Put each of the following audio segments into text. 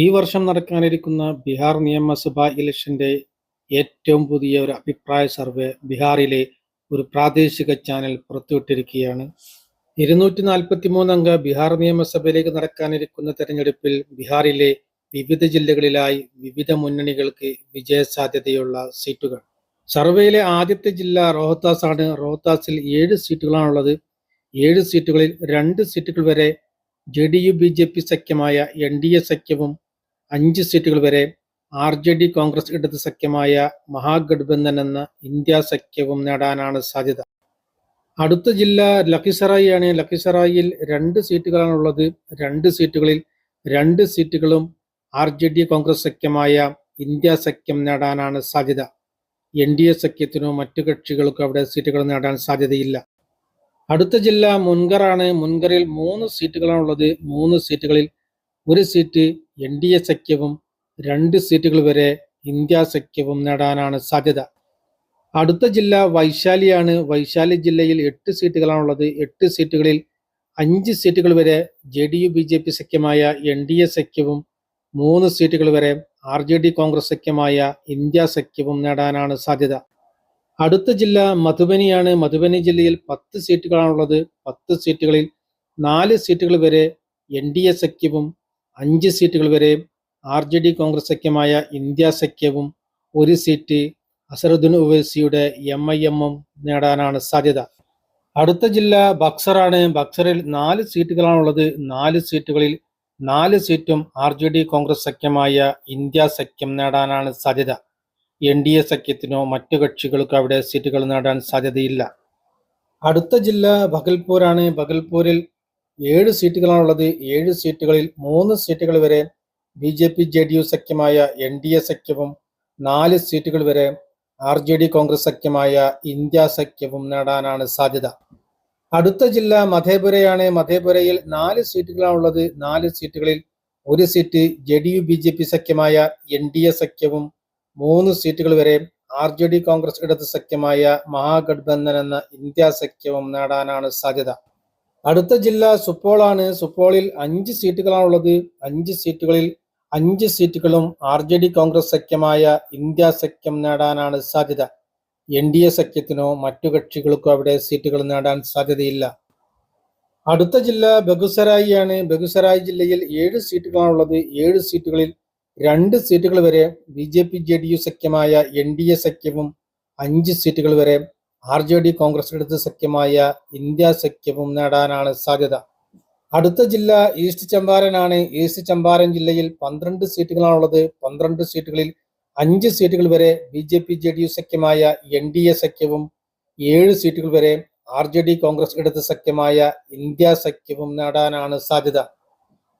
ഈ വർഷം നടക്കാനിരിക്കുന്ന ബീഹാർ നിയമസഭാ ഇലക്ഷന്റെ ഏറ്റവും പുതിയ ഒരു അഭിപ്രായ സർവേ ബീഹാറിലെ ഒരു പ്രാദേശിക ചാനൽ പുറത്തുവിട്ടിരിക്കുകയാണ്. 243 അംഗ ബീഹാർ നിയമസഭയിലേക്ക് നടക്കാനിരിക്കുന്ന തെരഞ്ഞെടുപ്പിൽ ബീഹാറിലെ വിവിധ ജില്ലകളിലായി വിവിധ മുന്നണികൾക്ക് വിജയസാധ്യതയുള്ള സീറ്റുകൾ. സർവേയിലെ ആദ്യത്തെ ജില്ല റോഹ്താസ് ആണ്. റോഹ്താസിൽ 7 സീറ്റുകളാണുള്ളത്. 7 സീറ്റുകളിൽ 2 സീറ്റുകൾ വരെ JDU BJP സഖ്യമായ NDA സഖ്യവും 5 സീറ്റുകൾ വരെ RJD കോൺഗ്രസ് ഇടത് സഖ്യമായ മഹാഗഠബന്ധൻ എന്ന ഇന്ത്യ സഖ്യവും നേടാനാണ് സാധ്യത. അടുത്ത ജില്ല ലഖിസറായി ആണ്. ലഖിസറായിൽ 2 സീറ്റുകളാണുള്ളത്. 2 സീറ്റുകളിൽ 2 സീറ്റുകളും RJD കോൺഗ്രസ് സഖ്യമായ ഇന്ത്യ സഖ്യം നേടാനാണ് സാധ്യത. NDA സഖ്യത്തിനോ മറ്റു കക്ഷികൾക്കോ അവിടെ സീറ്റുകൾ നേടാൻ സാധ്യതയില്ല. അടുത്ത ജില്ല മുൻഗർ ആണ്. മുൻഗറിൽ 3 സീറ്റുകളാണുള്ളത്. 3 സീറ്റുകളിൽ 1 സീറ്റ് NDA സഖ്യവും 2 സീറ്റുകൾ വരെ ഇന്ത്യ സഖ്യവും നേടാനാണ് സാധ്യത. അടുത്ത ജില്ല വൈശാലിയാണ്. വൈശാലി ജില്ലയിൽ 8 സീറ്റുകളാണുള്ളത്. 8 സീറ്റുകളിൽ 5 സീറ്റുകൾ വരെ JDU BJP സഖ്യമായ NDA സഖ്യവും 3 സീറ്റുകൾ വരെ RJD കോൺഗ്രസ് സഖ്യമായ ഇന്ത്യ സഖ്യവും നേടാനാണ് സാധ്യത. അടുത്ത ജില്ല മധുബനിയാണ്. മധുബനി ജില്ലയിൽ 10 സീറ്റുകളാണുള്ളത്. 10 സീറ്റുകളിൽ 4 സീറ്റുകൾ വരെ NDA സഖ്യവും 5 സീറ്റുകൾ വരെ RJD കോൺഗ്രസ് സഖ്യമായ ഇന്ത്യ സഖ്യവും 1 സീറ്റ് അസറുദ്ദീൻ ഒവൈസിയുടെ MIM നേടാനാണ് സാധ്യത. അടുത്ത ജില്ല ബക്സറാണ്. ബക്സറിൽ 4 സീറ്റുകളാണുള്ളത്. 4 സീറ്റുകളിൽ 4 സീറ്റും RJD കോൺഗ്രസ് സഖ്യമായ ഇന്ത്യ സഖ്യം നേടാനാണ് സാധ്യത. NDA സഖ്യത്തിനോ മറ്റു കക്ഷികൾക്കോ അവിടെ സീറ്റുകൾ നേടാൻ സാധ്യതയില്ല. അടുത്ത ജില്ല ഭഗൽപൂരാണ്. ഭഗൽപൂരിൽ 7 സീറ്റുകളാണുള്ളത്. 7 സീറ്റുകളിൽ 3 സീറ്റുകൾ വരെ BJP JDU സഖ്യമായ NDA സഖ്യവും 4 സീറ്റുകൾ വരെ RJD കോൺഗ്രസ് സഖ്യമായ ഇന്ത്യ സഖ്യവും നേടാനാണ് സാധ്യത. അടുത്ത ജില്ല മധേപുരയാണ്. മധേപുരയിൽ 4 സീറ്റുകളാണുള്ളത്. 4 സീറ്റുകളിൽ 1 സീറ്റ് JDU BJP സഖ്യമായ NDA സഖ്യവും 3 സീറ്റുകൾ വരെ RJD കോൺഗ്രസ് ഇടത് സഖ്യമായ മഹാഗഠബന്ധൻ എന്ന ഇന്ത്യ സഖ്യവും നേടാനാണ് സാധ്യത. അടുത്ത ജില്ല സുപ്പോൾ ആണ്. സുപ്പോളിൽ 5 സീറ്റുകളാണുള്ളത്. 5 സീറ്റുകളിൽ 5 സീറ്റുകളും RJD കോൺഗ്രസ് സഖ്യമായ ഇന്ത്യ സഖ്യം നേടാനാണ് സാധ്യത. NDA സഖ്യത്തിനോ മറ്റു കക്ഷികൾക്കോ അവിടെ സീറ്റുകൾ നേടാൻ സാധ്യതയില്ല. അടുത്ത ജില്ല ബെഗുസരായി ആണ്. ബെഗുസരായി ജില്ലയിൽ 7 സീറ്റുകളാണുള്ളത്. 7 സീറ്റുകളിൽ 2 സീറ്റുകൾ വരെ BJP JDU സഖ്യമായ NDA സഖ്യവും 5 സീറ്റുകൾ വരെ RJD കോൺഗ്രസ് ഇടത് സഖ്യമായ ഇന്ത്യ സഖ്യവും നേടാനാണ് സാധ്യത. അടുത്ത ജില്ല ഈസ്റ്റ് ചമ്പാരൻ ആണ്. ഈസ്റ്റ് ചമ്പാരൻ ജില്ലയിൽ 12 സീറ്റുകളാണുള്ളത്. 12 സീറ്റുകളിൽ 5 സീറ്റുകൾ വരെ BJP JDU സഖ്യമായ NDA സഖ്യവും 7 സീറ്റുകൾ വരെ RJD കോൺഗ്രസ് ഇടത് സഖ്യമായ ഇന്ത്യ സഖ്യവും നേടാനാണ് സാധ്യത.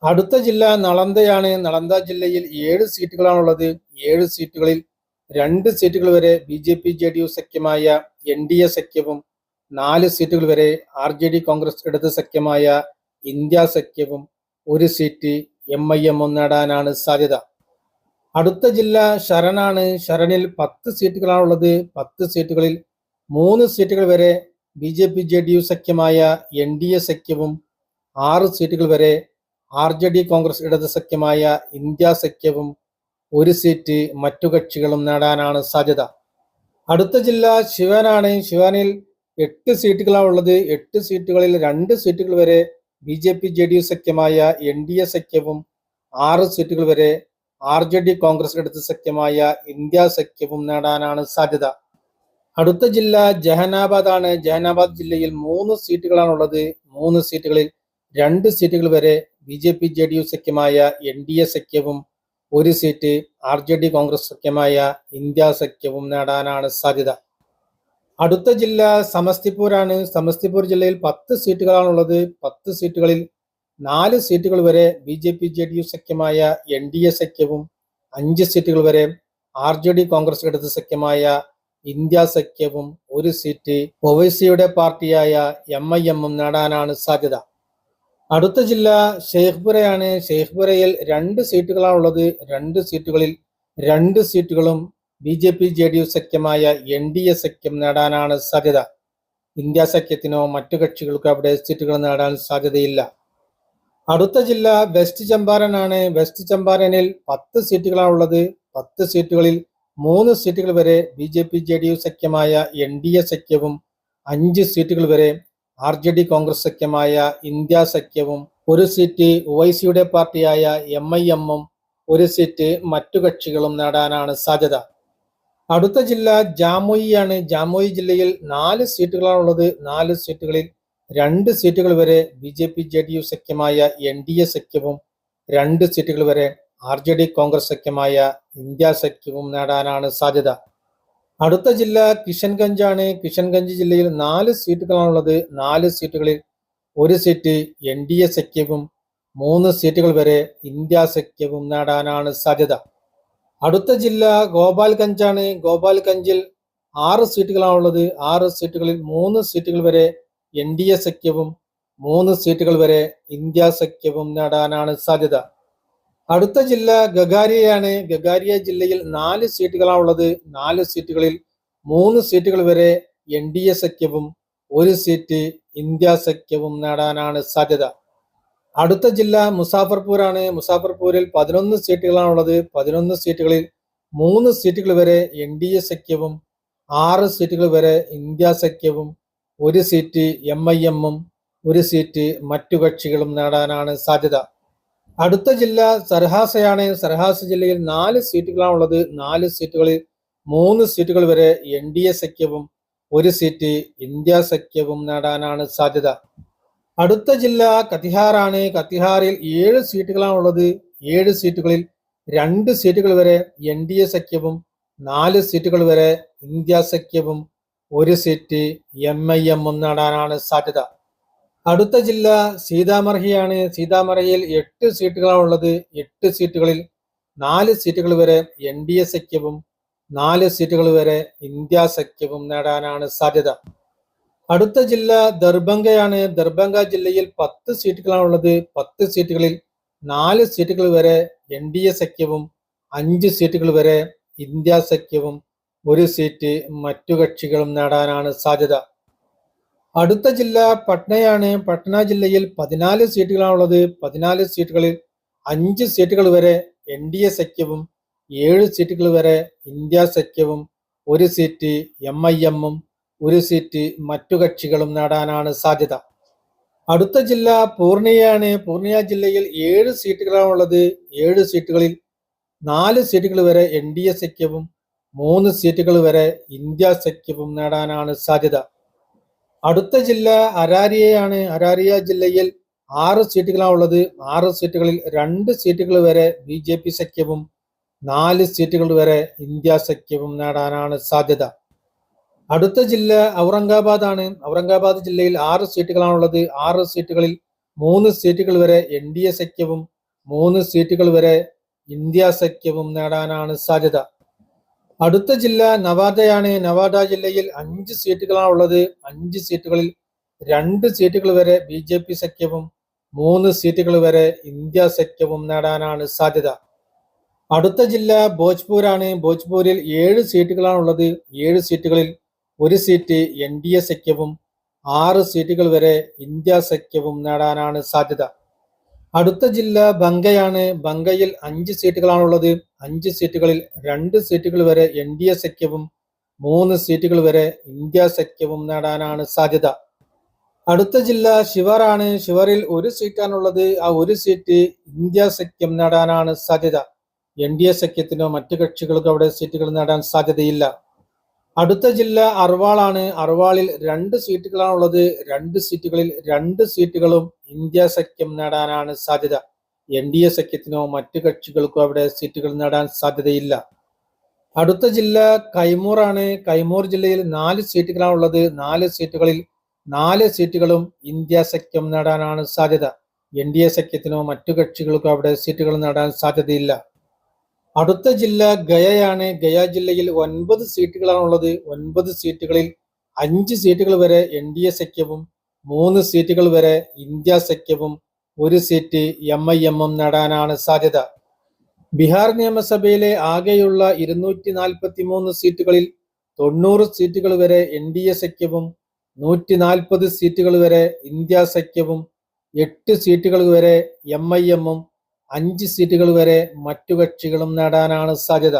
അടുത്ത ജില്ല നളന്ദയാണ്. നളന്ദ ജില്ലയിൽ 7 സീറ്റുകളാണുള്ളത്. 7 സീറ്റുകളിൽ 2 സീറ്റുകൾ വരെ BJP JDU സഖ്യമായ NDA സഖ്യവും 4 സീറ്റുകൾ വരെ RJD കോൺഗ്രസ് ഇടത് സഖ്യമായ ഇന്ത്യ സഖ്യവും 1 സീറ്റ് MIM നേടാനാണ് സാധ്യത. അടുത്ത ജില്ല ശരണാണ്. ശരണിൽ 10 സീറ്റുകളാണുള്ളത്. 10 സീറ്റുകളിൽ 3 സീറ്റുകൾ വരെ BJP JDU സഖ്യമായ NDA സഖ്യവും 6 സീറ്റുകൾ വരെ RJD കോൺഗ്രസ് ഇടത് സഖ്യമായ ഇന്ത്യ സഖ്യവും 1 സീറ്റ് മറ്റു കക്ഷികളും നേടാനാണ് സാധ്യത. അടുത്ത ജില്ല ശിവാനാണ്. ശിവാനിൽ 8 സീറ്റുകളാണുള്ളത്. 8 സീറ്റുകളിൽ 2 സീറ്റുകൾ വരെ BJP JDU സഖ്യമായ NDA സഖ്യവും 6 സീറ്റുകൾ വരെ RJD കോൺഗ്രസ് ഇടത് സഖ്യമായ ഇന്ത്യ സഖ്യവും നേടാനാണ് സാധ്യത. അടുത്ത ജില്ല ജഹാനാബാദ് ആണ്. ജഹാനാബാദ് ജില്ലയിൽ 3 സീറ്റുകളാണുള്ളത്. 3 സീറ്റുകളിൽ 2 സീറ്റുകൾ വരെ BJP JDU സഖ്യമായ NDA സഖ്യവും 1 സീറ്റ് RJD കോൺഗ്രസ് സഖ്യമായ ഇന്ത്യ സഖ്യവും നേടാനാണ് സാധ്യത. അടുത്ത ജില്ല സമസ്തിപൂരാണ്. സമസ്തിപൂർ ജില്ലയിൽ 10 സീറ്റുകളാണുള്ളത്. 10 സീറ്റുകളിൽ 4 സീറ്റുകൾ വരെ BJP JDU സഖ്യമായ NDA സഖ്യവും 5 സീറ്റുകൾ വരെ RJD കോൺഗ്രസ് ഇടത് സഖ്യമായ ഇന്ത്യ സഖ്യവും 1 സീറ്റ് ഒവൈസിയുടെ പാർട്ടിയായ MIM നേടാനാണ് സാധ്യത. അടുത്ത ജില്ല ഷെയ്ഖ്പുരയാണ്. ഷെയ്ഖ്പുരയിൽ 2 സീറ്റുകളാണുള്ളത്. 2 സീറ്റുകളിൽ 2 സീറ്റുകളും BJP JDU സഖ്യമായ NDA സഖ്യം നേടാനാണ് സാധ്യത. ഇന്ത്യ സഖ്യത്തിനോ മറ്റു കക്ഷികൾക്കോ അവിടെ സീറ്റുകൾ നേടാൻ സാധ്യതയില്ല. അടുത്ത ജില്ല വെസ്റ്റ് ചമ്പാരൻ ആണ്. വെസ്റ്റ് ചമ്പാരനിൽ 10 സീറ്റുകളാണ് ഉള്ളത്. 10 സീറ്റുകളിൽ 3 സീറ്റുകൾ വരെ BJP JDU സഖ്യമായ NDA സഖ്യവും 5 സീറ്റുകൾ വരെ RJD കോൺഗ്രസ് സഖ്യമായ ഇന്ത്യ സഖ്യവും, ഒരു സീറ്റ് OICയുടെ പാർട്ടിയായ MIM-ഉം, ഒരു സീറ്റ് മറ്റു കക്ഷികളും നേടാനാണ് സാധ്യത. അടുത്ത ജില്ല ജാമുയി ആണ്. ജാമുയി ജില്ലയിൽ 4 സീറ്റുകളാണ് ഉള്ളത്. 4 സീറ്റുകളിൽ 2 സീറ്റുകൾ വരെ BJP JDU സഖ്യമായ NDA സഖ്യവും, 2 സീറ്റുകൾ വരെ RJD കോൺഗ്രസ് സഖ്യമായ ഇന്ത്യ സഖ്യവും നേടാനാണ് സാധ്യത. അടുത്ത ജില്ല കിഷൻഗഞ്ച് ആണ്. കിഷൻഗഞ്ച് ജില്ലയിൽ 4 സീറ്റുകളാണുള്ളത്. 4 സീറ്റുകളിൽ 1 സീറ്റ് NDA സഖ്യവും 3 സീറ്റുകൾ വരെ ഇന്ത്യ സഖ്യവും നേടാനാണ് സാധ്യത. അടുത്ത ജില്ല ഗോപാൽഗഞ്ച് ആണ്. ഗോപാൽഗഞ്ചിൽ 6 സീറ്റുകളാണുള്ളത്. 6 സീറ്റുകളിൽ 3 സീറ്റുകൾ വരെ NDA സഖ്യവും 3 സീറ്റുകൾ വരെ ഇന്ത്യ സഖ്യവും നേടാനാണ് സാധ്യത. അടുത്ത ജില്ല ഗഗാരിയയാണ്. ഗഗാരിയ ജില്ലയിൽ 4 സീറ്റുകളാണുള്ളത്. 4 സീറ്റുകളിൽ 3 സീറ്റുകൾ വരെ NDA സഖ്യവും 1 സീറ്റ് ഇന്ത്യ സഖ്യവും നേടാനാണ് സാധ്യത. അടുത്ത ജില്ല മുസാഫർപൂർ ആണ്. മുസാഫർപൂരിൽ 11 സീറ്റുകളാണുള്ളത്. 11 സീറ്റുകളിൽ 3 സീറ്റുകൾ വരെ NDA സഖ്യവും 6 സീറ്റുകൾ വരെ ഇന്ത്യ സഖ്യവും, 1 സീറ്റ് MIM-ഉം, 1 സീറ്റ് മറ്റു കക്ഷികളും നേടാനാണ് സാധ്യത. അടുത്ത ജില്ല സർഹാസയാണ്. സർഹാസ ജില്ലയിൽ 4 സീറ്റുകളാണുള്ളത്. 4 സീറ്റുകളിൽ 3 സീറ്റുകൾ വരെ NDA സഖ്യവും 1 സീറ്റ് ഇന്ത്യ സഖ്യവും നേടാനാണ് സാധ്യത. അടുത്ത ജില്ല കതിഹാർ ആണ്. കതിഹാറിൽ 7 സീറ്റുകളാണുള്ളത്. 7 സീറ്റുകളിൽ 2 സീറ്റുകൾ വരെ NDA സഖ്യവും 4 സീറ്റുകൾ വരെ ഇന്ത്യ സഖ്യവും, 1 സീറ്റ് MIM-ഉം നേടാനാണ് സാധ്യത. അടുത്ത ജില്ല സീതാമർഹിയാണ്. സീതാമർഹിയിൽ 8 സീറ്റുകളാണുള്ളത്. 8 സീറ്റുകളിൽ 4 സീറ്റുകൾ വരെ NDA സഖ്യവും 4 സീറ്റുകൾ വരെ ഇന്ത്യ സഖ്യവും നേടാനാണ് സാധ്യത. അടുത്ത ജില്ല ദർഭംഗയാണ്. ദർഭംഗ ജില്ലയിൽ 10 സീറ്റുകളാണുള്ളത്. 10 സീറ്റുകളിൽ 4 സീറ്റുകൾ വരെ NDA സഖ്യവും 5 സീറ്റുകൾ വരെ ഇന്ത്യ സഖ്യവും, 1 സീറ്റ് മറ്റു കക്ഷികളും നേടാനാണ് സാധ്യത. അടുത്ത ജില്ല പട്നയാണ്. പട്ന ജില്ലയിൽ 14 സീറ്റുകളാണുള്ളത്. 14 സീറ്റുകളിൽ 5 സീറ്റുകൾ വരെ NDA സഖ്യവും 7 സീറ്റുകൾ വരെ ഇന്ത്യ സഖ്യവും, 1 സീറ്റ് MIM-ഉം, 1 സീറ്റ് മറ്റു കക്ഷികളും നേടാനാണ് സാധ്യത. അടുത്ത ജില്ല പൂർണിയയാണ്. പൂർണിയ ജില്ലയിൽ 7 സീറ്റുകളാണുള്ളത്. 7 സീറ്റുകളിൽ 4 സീറ്റുകൾ വരെ NDA സഖ്യവും 3 സീറ്റുകൾ വരെ ഇന്ത്യ സഖ്യവും നേടാനാണ് സാധ്യത. അടുത്ത ജില്ല അരാരിയയാണ്. അരാരിയ ജില്ലയിൽ 6 സീറ്റുകളാണുള്ളത്. 6 സീറ്റുകളിൽ 2 സീറ്റുകൾ വരെ BJP സഖ്യവും 4 സീറ്റുകൾ വരെ ഇന്ത്യ സഖ്യവും നേടാനാണ് സാധ്യത. അടുത്ത ജില്ല ഔറംഗാബാദ് ആണ്. ഔറംഗാബാദ് ജില്ലയിൽ 6 സീറ്റുകളാണുള്ളത്. 6 സീറ്റുകളിൽ 3 സീറ്റുകൾ വരെ NDA സഖ്യവും 3 സീറ്റുകൾ വരെ ഇന്ത്യ സഖ്യവും നേടാനാണ് സാധ്യത. അടുത്ത ജില്ല നവാദയാണ്. നവാദ ജില്ലയിൽ 5 സീറ്റുകളാണുള്ളത്. 5 സീറ്റുകളിൽ 2 സീറ്റുകൾ വരെ BJP സഖ്യവും 3 സീറ്റുകൾ വരെ ഇന്ത്യ സഖ്യവും നേടാനാണ് സാധ്യത. അടുത്ത ജില്ല ഭോജ്പൂരാണ്. ഭോജ്പൂരിൽ 7 സീറ്റുകളാണുള്ളത്. 7 സീറ്റുകളിൽ 1 സീറ്റ് NDA സഖ്യവും 6 സീറ്റുകൾ വരെ ഇന്ത്യ സഖ്യവും നേടാനാണ് സാധ്യത. അടുത്ത ജില്ല ബങ്കയാണ്. ബങ്കയിൽ 5 സീറ്റുകളാണുള്ളത്. 5 സീറ്റുകളിൽ 2 സീറ്റുകൾ വരെ NDA സഖ്യവും 3 സീറ്റുകൾ വരെ ഇന്ത്യ സഖ്യവും നേടാനാണ് സാധ്യത. അടുത്ത ജില്ല ശിവർ ആണ്. ശിവറിൽ 1 സീറ്റാണുള്ളത്. ആ 1 സീറ്റ് ഇന്ത്യ സഖ്യം നേടാനാണ് സാധ്യത. NDA സഖ്യത്തിനോ മറ്റു കക്ഷികൾക്കോ അവിടെ സീറ്റുകൾ നേടാൻ സാധ്യതയില്ല. അടുത്ത ജില്ല അർവാളാണ്. അർവാളിൽ 2 സീറ്റുകളാണുള്ളത്. 2 സീറ്റുകളിൽ 2 സീറ്റുകളും ഇന്ത്യ സഖ്യം നേടാനാണ് സാധ്യത. NDA സഖ്യത്തിനോ മറ്റു കക്ഷികൾക്കോ അവിടെ സീറ്റുകൾ നേടാൻ സാധ്യതയില്ല. അടുത്ത ജില്ല കൈമൂർ ആണ്. കൈമൂർ ജില്ലയിൽ 4 സീറ്റുകളാണുള്ളത്. 4 സീറ്റുകളിൽ 4 സീറ്റുകളും ഇന്ത്യ സഖ്യം നേടാനാണ് സാധ്യത. NDA സഖ്യത്തിനോ മറ്റു കക്ഷികൾക്കോ അവിടെ സീറ്റുകൾ നേടാൻ സാധ്യതയില്ല. അടുത്ത ജില്ല ഗയയാണ്. ഗയ ജില്ലയിൽ 9 സീറ്റുകളാണുള്ളത്. 9 സീറ്റുകളിൽ 5 സീറ്റുകൾ വരെ NDA സഖ്യവും 3 സീറ്റുകൾ വരെ ഇന്ത്യ സഖ്യവും 1 സീറ്റ് MIM-ഉം നേടാനാണ് സാധ്യത. ബീഹാർ നിയമസഭയിലെ ആകെയുള്ള 243 സീറ്റുകളിൽ 90 സീറ്റുകൾ വരെ NDA സഖ്യവും 140 സീറ്റുകൾ വരെ ഇന്ത്യ സഖ്യവും 8 സീറ്റുകൾ വരെ MIM ഉം 5 സീറ്റുകൾ വരെ മറ്റു കക്ഷികളും നേടാനാണ് സാധ്യത.